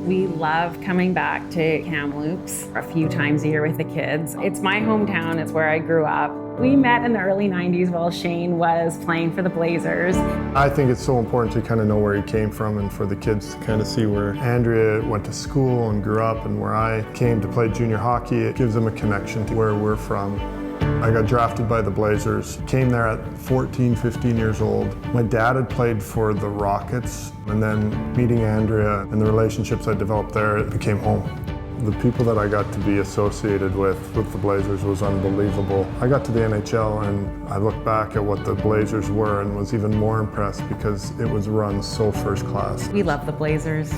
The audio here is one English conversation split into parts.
We love coming back to Kamloops a few times a year with the kids. It's my hometown, it's where I grew up. We met in the early 90s while Shane was playing for the Blazers. I think it's so important to kind of know where he came from and for the kids to kind of see where Andrea went to school and grew up and where I came to play junior hockey. It gives them a connection to where we're from. I got drafted by the Blazers, came there at 14, 15 years old. My dad had played for the Rockets, and then meeting Andrea and the relationships I developed there, it became home. The people that I got to be associated with the Blazers was unbelievable. I got to the NHL and I look back at what the Blazers were and was even more impressed because it was run so first class. We love the Blazers.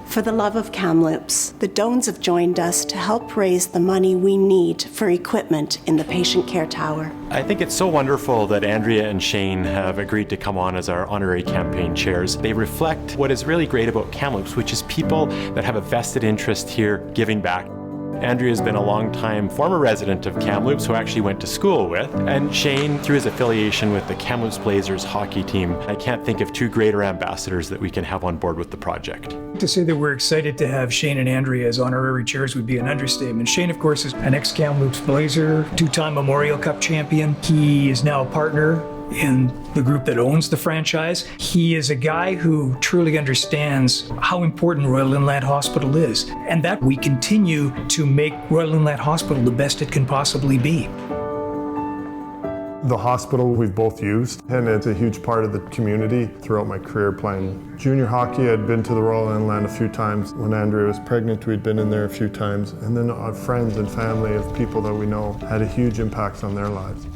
For the Love of Kamloops, the Doans have joined us to help raise the money we need for equipment in the patient care tower. I think it's so wonderful that Andrea and Shane have agreed to come on as our honorary campaign chairs. They reflect what is really great about Kamloops, which is people that have a vested interest here giving back. Andrea's been a long-time former resident of Kamloops who I actually went to school with, and Shane through his affiliation with the Kamloops Blazers hockey team. I can't think of two greater ambassadors that we can have on board with the project. To say that we're excited to have Shane and Andrea as honorary chairs would be an understatement. Shane, of course, is an ex-Kamloops Blazer, two-time Memorial Cup champion. He is now a partner in the group that owns the franchise. He is a guy who truly understands how important Royal Inland Hospital is, and that we continue to make Royal Inland Hospital the best it can possibly be. The hospital we've both used, and it's a huge part of the community throughout my career playing junior hockey. I'd been to the Royal Inland a few times. When Andrea was pregnant, we'd been in there a few times. And then our friends and family of people that we know had a huge impact on their lives.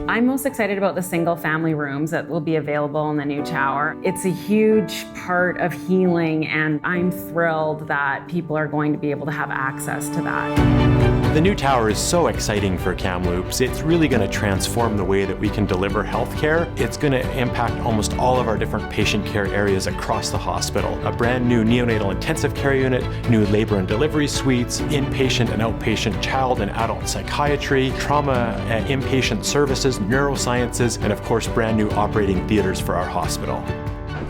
I'm most excited about the single family rooms that will be available in the new tower. It's a huge part of healing, and I'm thrilled that people are going to be able to have access to that. The new tower is so exciting for Kamloops. It's really going to transform the way that we can deliver healthcare. It's going to impact almost all of our different patient care areas across the hospital. A brand new neonatal intensive care unit, new labor and delivery suites, inpatient and outpatient child and adult psychiatry, trauma and inpatient services, neurosciences, and of course brand new operating theaters for our hospital.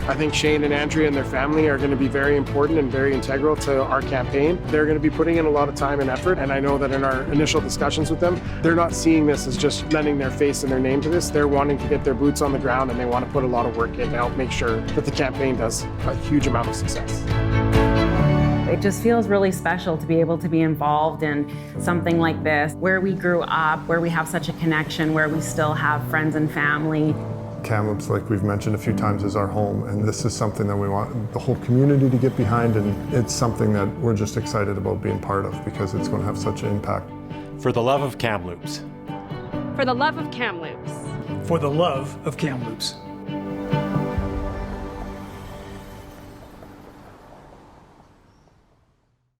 I think Shane and Andrea and their family are going to be very important and very integral to our campaign. They're going to be putting in a lot of time and effort, and I know that in our initial discussions with them, they're not seeing this as just lending their face and their name to this. They're wanting to get their boots on the ground, and they want to put a lot of work in to help make sure that the campaign does a huge amount of success. It just feels really special to be able to be involved in something like this, where we grew up, where we have such a connection, where we still have friends and family. Kamloops, like we've mentioned a few times, is our home, and this is something that we want the whole community to get behind, and it's something that we're just excited about being part of because it's going to have such an impact. For the love of Kamloops. For the love of Kamloops. For the love of Kamloops.